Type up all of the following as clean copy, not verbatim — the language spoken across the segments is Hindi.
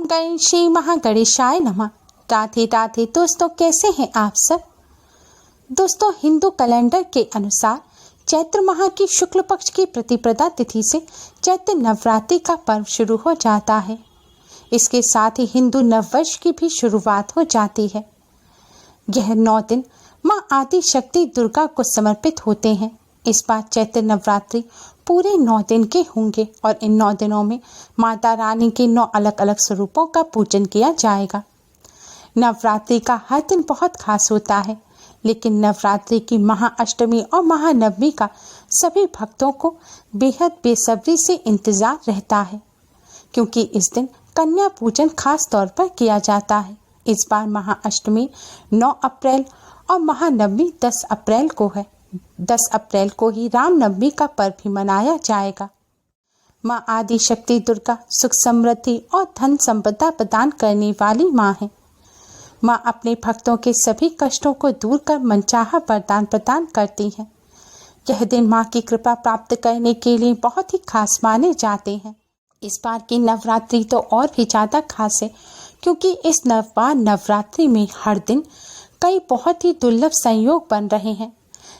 गणेश श्री महागणेशाय नमः। राधे राधे दोस्तों, कैसे हैं आप सब। दोस्तों, हिंदू कैलेंडर के अनुसार चैत्र माह की शुक्ल पक्ष की प्रतिपदा तिथि से चैत्र नवरात्रि का पर्व शुरू हो जाता है। इसके साथ ही हिंदू नववर्ष की भी शुरुआत हो जाती है। यह 9 दिन मां आदि शक्ति दुर्गा को समर्पित होते हैं। इस बार चैत्र नवरात्रि पूरे 9 दिन के होंगे और इन 9 दिनों में माता रानी के 9 अलग अलग स्वरूपों का पूजन किया जाएगा। नवरात्रि का हर दिन बहुत खास होता है, लेकिन नवरात्रि की महाअष्टमी और महानवमी का सभी भक्तों को बेहद बेसब्री से इंतजार रहता है, क्योंकि इस दिन कन्या पूजन खास तौर पर किया जाता है। इस बार महाअष्टमी 9 अप्रैल और महानवमी 10 अप्रैल को है। 10 अप्रैल को ही रामनवमी का पर्व भी मनाया जाएगा। मां आदि शक्ति दुर्गा सुख समृद्धि और धन संपदा प्रदान करने वाली मां है। मां अपने भक्तों के सभी कष्टों को दूर कर मनचाहा वरदान प्रदान करती है। यह दिन मां की कृपा प्राप्त करने के लिए बहुत ही खास माने जाते हैं। इस बार की नवरात्रि तो और भी ज़्यादा खास है, क्योंकि इस नवरात्रि में हर दिन कई बहुत ही दुर्लभ संयोग बन रहे हैं,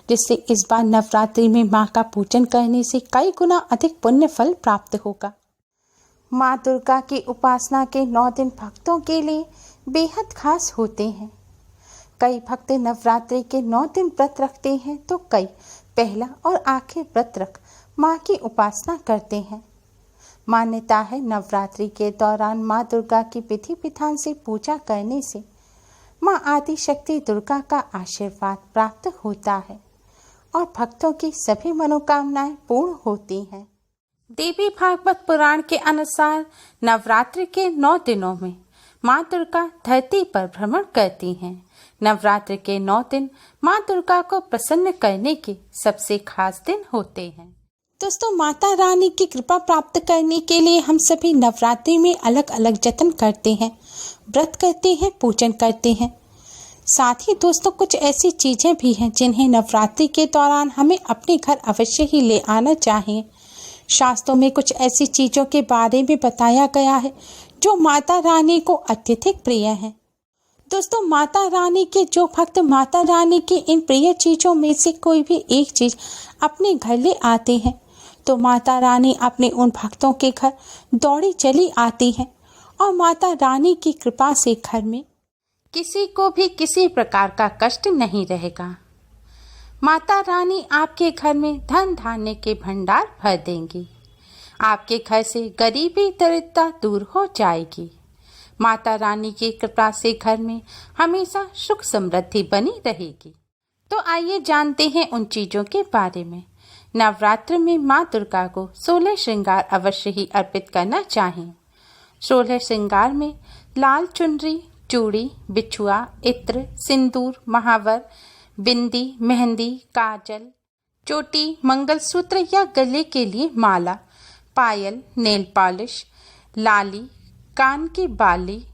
जिससे इस बार नवरात्रि में मां का पूजन करने से कई गुना अधिक पुण्य फल प्राप्त होगा। मां दुर्गा की उपासना के 9 दिन भक्तों के लिए बेहद खास होते हैं। कई भक्त नवरात्रि के 9 दिन व्रत रखते हैं, तो कई पहला और आखिर व्रत रख मां की उपासना करते हैं। मान्यता है, नवरात्रि के दौरान मां दुर्गा की विधि विधान से पूजा करने से मां आदि शक्ति दुर्गा का आशीर्वाद प्राप्त होता है और भक्तों की सभी मनोकामनाएं पूर्ण होती हैं। देवी भागवत पुराण के अनुसार नवरात्रि के 9 दिनों में मां दुर्गा धरती पर भ्रमण करती हैं। नवरात्रि के 9 दिन मां दुर्गा को प्रसन्न करने के सबसे खास दिन होते हैं। दोस्तों, माता रानी की कृपा प्राप्त करने के लिए हम सभी नवरात्रि में अलग अलग जतन करते हैं, व्रत करते हैं, पूजन करते हैं। साथ ही दोस्तों, कुछ ऐसी चीजें भी हैं जिन्हें नवरात्रि के दौरान हमें अपने घर अवश्य ही ले आना चाहिए। शास्त्रों में कुछ ऐसी चीजों के बारे में बताया गया है जो माता रानी को अत्यधिक प्रिय है। दोस्तों, माता रानी के जो भक्त माता रानी की इन प्रिय चीजों में से कोई भी एक चीज अपने घर ले आते हैं, तो माता रानी अपने उन भक्तों के घर दौड़ी चली आती है और माता रानी की कृपा से घर में किसी को भी किसी प्रकार का कष्ट नहीं रहेगा। माता रानी आपके घर में धन धान्य के भंडार भर देंगी। आपके घर से गरीबी दरिद्रता दूर हो जाएगी। माता रानी की कृपा से घर में हमेशा सुख समृद्धि बनी रहेगी। तो आइए जानते हैं उन चीजों के बारे में। नवरात्र में मां दुर्गा को 16 श्रृंगार अवश्य ही अर्पित करना चाहिए। 16 श्रृंगार में लाल चुनरी, चूड़ी, बिछुआ, इत्र, सिंदूर, महावर, बिंदी, मेहंदी, काजल, चोटी, मंगलसूत्र या गले के लिए माला, पायल, नेल पॉलिश, लाली, कान की बाली,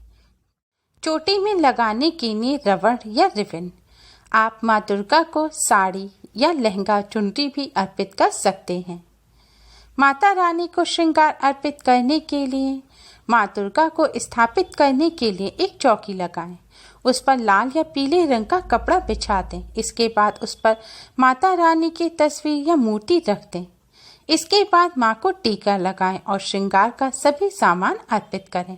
चोटी में लगाने के लिए रबड़ या रिबन। आप मां दुर्गा को साड़ी या लहंगा चुनरी भी अर्पित कर सकते हैं। माता रानी को श्रृंगार अर्पित करने के लिए मां दुर्गा को स्थापित करने के लिए एक चौकी लगाएं। उस पर लाल या पीले रंग का कपड़ा बिछा दें। इसके बाद उस पर माता रानी की तस्वीर या मूर्ति रख दें। इसके बाद मां को टीका लगाएं और श्रृंगार का सभी सामान अर्पित करें।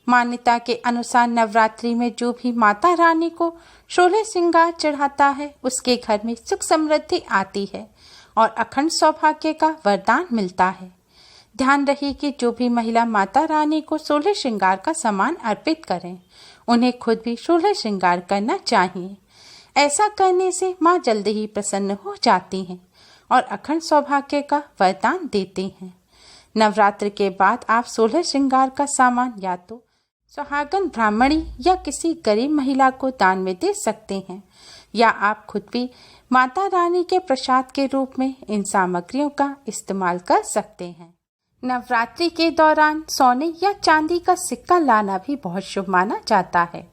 मान्यता के अनुसार नवरात्रि में जो भी माता रानी को 16 श्रृंगार चढ़ाता है, उसके घर में सुख समृद्धि आती है और अखंड सौभाग्य का वरदान मिलता है। ध्यान रहे कि जो भी महिला माता रानी को 16 श्रृंगार का सामान अर्पित करें, उन्हें खुद भी 16 श्रृंगार करना चाहिए। ऐसा करने से मां जल्दी ही प्रसन्न हो जाती हैं और अखंड सौभाग्य का वरदान देते हैं। नवरात्र के बाद आप 16 श्रृंगार का सामान या तो सुहागन ब्राह्मणी या किसी गरीब महिला को दान में दे सकते हैं, या आप खुद भी माता रानी के प्रसाद के रूप में इन सामग्रियों का इस्तेमाल कर सकते हैं। नवरात्रि के दौरान सोने या चांदी का सिक्का लाना भी बहुत शुभ माना जाता है।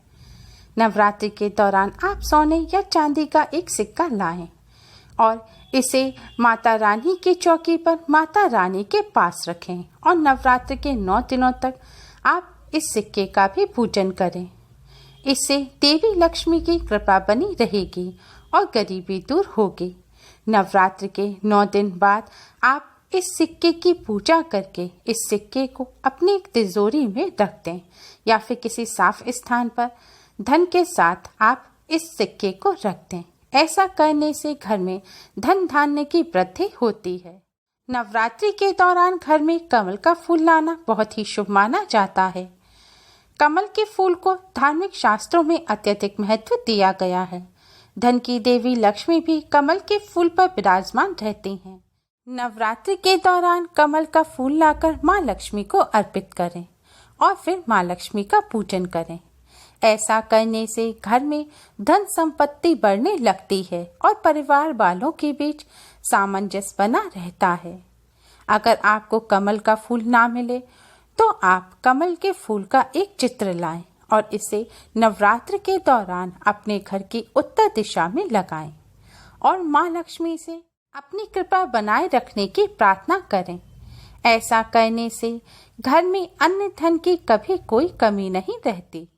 नवरात्रि के दौरान आप सोने या चांदी का एक सिक्का लाएं और इसे माता रानी की चौकी पर माता रानी के पास रखें और नवरात्र के 9 दिनों तक आप इस सिक्के का भी पूजन करें। इससे देवी लक्ष्मी की कृपा बनी रहेगी और गरीबी दूर होगी। नवरात्र के 9 दिन बाद आप इस सिक्के की पूजा करके इस सिक्के को अपनी तिजोरी में रख दें या फिर किसी साफ स्थान पर धन के साथ आप इस सिक्के को रख दें। ऐसा करने से घर में धन धान्य की वृद्धि होती है। नवरात्रि के दौरान घर में कमल का फूल लाना बहुत ही शुभ माना जाता है। कमल के फूल को धार्मिक शास्त्रों में अत्यधिक महत्व दिया गया है। धन की देवी लक्ष्मी भी कमल के फूल पर विराजमान रहती हैं। नवरात्रि के दौरान कमल का फूल लाकर माँ लक्ष्मी को अर्पित करें और फिर माँ लक्ष्मी का पूजन करें। ऐसा करने से घर में धन संपत्ति बढ़ने लगती है और परिवार वालों के बीच सामंजस्य बना रहता है। अगर आपको कमल का फूल ना मिले तो आप कमल के फूल का एक चित्र लाएं और इसे नवरात्र के दौरान अपने घर की उत्तर दिशा में लगाएं और माँ लक्ष्मी से अपनी कृपा बनाए रखने की प्रार्थना करें। ऐसा करने से घर में अन्न धन की कभी कोई कमी नहीं रहती।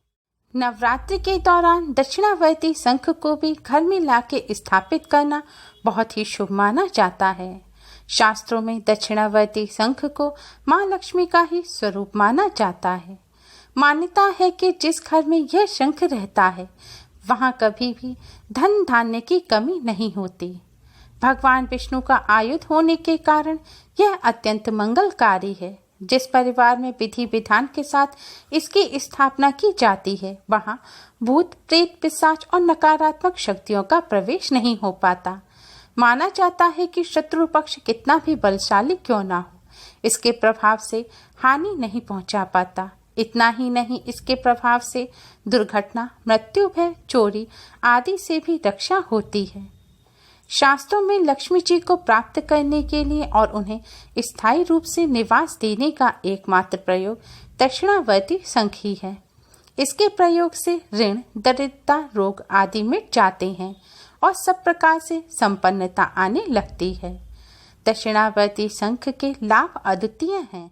नवरात्रि के दौरान दक्षिणावर्ती शंख को भी घर में लाके स्थापित करना बहुत ही शुभ माना जाता है। शास्त्रों में दक्षिणावर्ती शंख को माँ लक्ष्मी का ही स्वरूप माना जाता है। मान्यता है कि जिस घर में यह शंख रहता है वहाँ कभी भी धन धान्य की कमी नहीं होती। भगवान विष्णु का आयुध होने के कारण यह अत्यंत मंगलकारी है। जिस परिवार में विधि विधान के साथ इसकी स्थापना की जाती है वहाँ भूत प्रेत पिशाच और नकारात्मक शक्तियों का प्रवेश नहीं हो पाता। माना जाता है कि शत्रु पक्ष कितना भी बलशाली क्यों ना हो, इसके प्रभाव से हानि नहीं पहुंचा पाता। इतना ही नहीं, इसके प्रभाव से दुर्घटना, मृत्यु, भय, चोरी आदि से भी रक्षा होती है। शास्त्रों में लक्ष्मी जी को प्राप्त करने के लिए और उन्हें स्थायी रूप से निवास देने का एकमात्र प्रयोग दक्षिणावर्ती शंख ही है। इसके प्रयोग से ऋण, दरिद्रता, रोग आदि मिट जाते हैं और सब प्रकार से संपन्नता आने लगती है। दक्षिणावर्ती शंख के लाभ अद्वितीय हैं।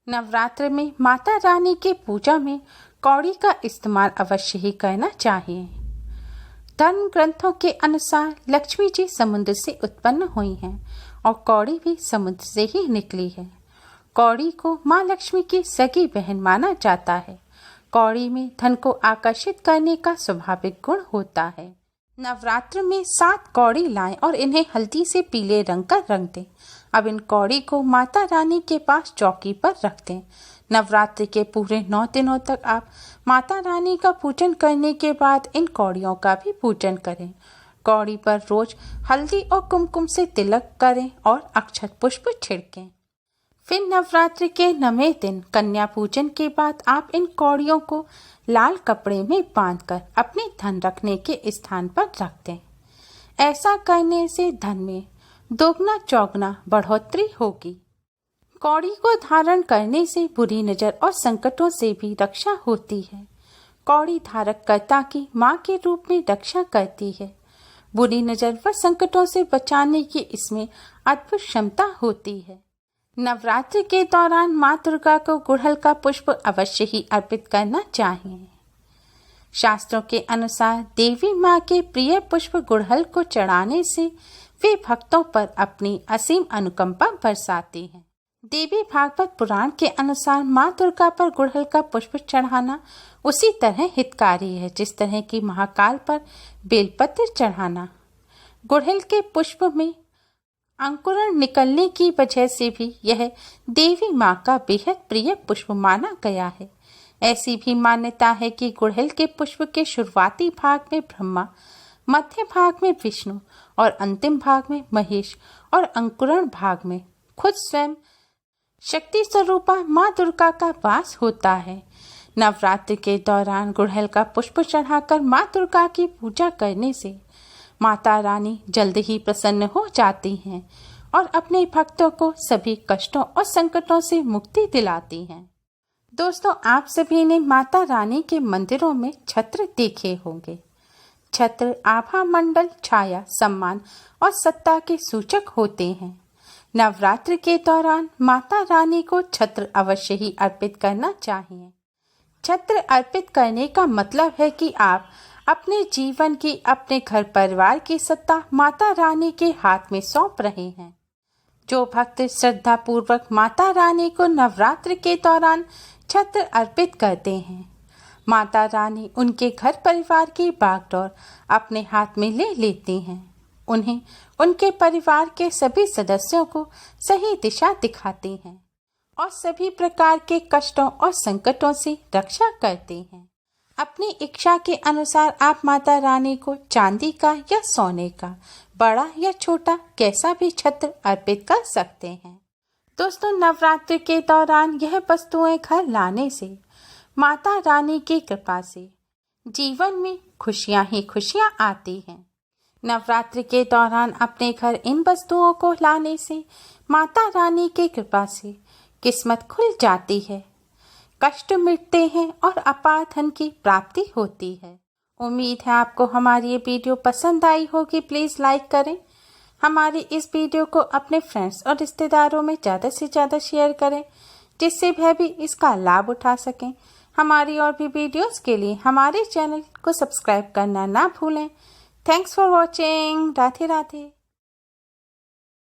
नवरात्र में माता रानी की पूजा में कौड़ी का इस्तेमाल अवश्य ही करना चाहिए। धर्म ग्रंथों के अनुसार लक्ष्मी जी समुद्र से उत्पन्न हुई हैं और कौड़ी भी समुद्र से ही निकली है। कौड़ी को माँ लक्ष्मी की सगी बहन माना जाता है। कौड़ी में धन को आकर्षित करने का स्वाभाविक गुण होता है। नवरात्र में 7 कौड़ी लाएं और इन्हें हल्दी से पीले रंग का रंग दें। अब इन कौड़ी को माता रानी के पास चौकी पर रख दें। नवरात्र के पूरे 9 दिनों तक आप माता रानी का पूजन करने के बाद इन कौड़ियों का भी पूजन करें। कौड़ी पर रोज हल्दी और कुमकुम से तिलक करें और अक्षत पुष्प छिड़कें। फिर नवरात्र के 9वें दिन कन्या पूजन के बाद आप इन कौड़ियों को लाल कपड़े में बांधकर अपने धन रखने के स्थान पर रख दें। ऐसा करने से धन में दोगुना चौगुना बढ़ोतरी होगी। कौड़ी को धारण करने से बुरी नजर और संकटों से भी रक्षा होती है। कौड़ी धारक कर्ता की माँ के रूप में रक्षा करती है। बुरी नजर व संकटों से बचाने की इसमें अद्भुत क्षमता होती है। नवरात्रि के दौरान माँ दुर्गा को गुड़हल का पुष्प अवश्य ही अर्पित करना चाहिए। शास्त्रों के अनुसार देवी माँ के प्रिय पुष्प गुड़हल को चढ़ाने से वे भक्तों पर अपनी असीम अनुकंपा बरसाती हैं। देवी भागवत पुराण के अनुसार माँ दुर्गा पर गुड़हल का पुष्प चढ़ाना उसी तरह हितकारी है जिस तरह की महाकाल पर बेलपत्र चढ़ाना। गुड़हल के पुष्प में अंकुरण निकलने की वजह से भी यह देवी माँ का बेहद प्रिय पुष्प माना गया है। ऐसी भी मान्यता है कि गुड़हल के पुष्प के शुरुआती भाग में ब्रह्मा, मध्य भाग में विष्णु और अंतिम भाग में महेश और अंकुरण भाग में खुद स्वयं शक्ति स्वरूपा माँ दुर्गा का वास होता है। नवरात्र के दौरान गुड़हल का पुष्प चढ़ाकर माँ दुर्गा की पूजा करने से माता रानी जल्द ही प्रसन्न हो जाती हैं और अपने भक्तों को सभी कष्टों और संकटों से मुक्ति दिलाती हैं। दोस्तों, आप सभी ने माता रानी के मंदिरों में छत्र देखे होंगे। छत्र आभा मंडल, छाया, सम्मान और सत्ता के सूचक होते हैं। नवरात्र के दौरान माता रानी को छत्र अवश्य ही अर्पित करना चाहिए। छत्र अर्पित करने का मतलब है कि आप अपने जीवन की, अपने घर परिवार की सत्ता माता रानी के हाथ में सौंप रहे हैं। जो भक्त श्रद्धा पूर्वक माता रानी को नवरात्र के दौरान छत्र अर्पित करते हैं, माता रानी उनके घर परिवार की बागडोर अपने हाथ में ले लेती हैं। उन्हें उनके परिवार के सभी सदस्यों को सही दिशा दिखाती हैं और सभी प्रकार के कष्टों और संकटों से रक्षा करते हैं। अपनी इच्छा के अनुसार आप माता रानी को चांदी का या सोने का, बड़ा या छोटा कैसा भी छत्र अर्पित कर सकते हैं। दोस्तों, नवरात्रि के दौरान यह वस्तुएं घर लाने से माता रानी की कृपा से जीवन में खुशियां ही खुशियां आती हैं। नवरात्रि के दौरान अपने घर इन वस्तुओं को लाने से माता रानी की कृपा से किस्मत खुल जाती है, कष्ट मिटते हैं और अपार धन की प्राप्ति होती है। उम्मीद है आपको हमारी ये वीडियो पसंद आई होगी। प्लीज़ लाइक करें। हमारी इस वीडियो को अपने फ्रेंड्स और रिश्तेदारों में ज़्यादा से ज़्यादा शेयर करें, जिससे वह भी इसका लाभ उठा सकें। हमारी और भी वीडियोस के लिए हमारे चैनल को सब्सक्राइब करना ना भूलें। Thanks for watching. Radhe Radhe.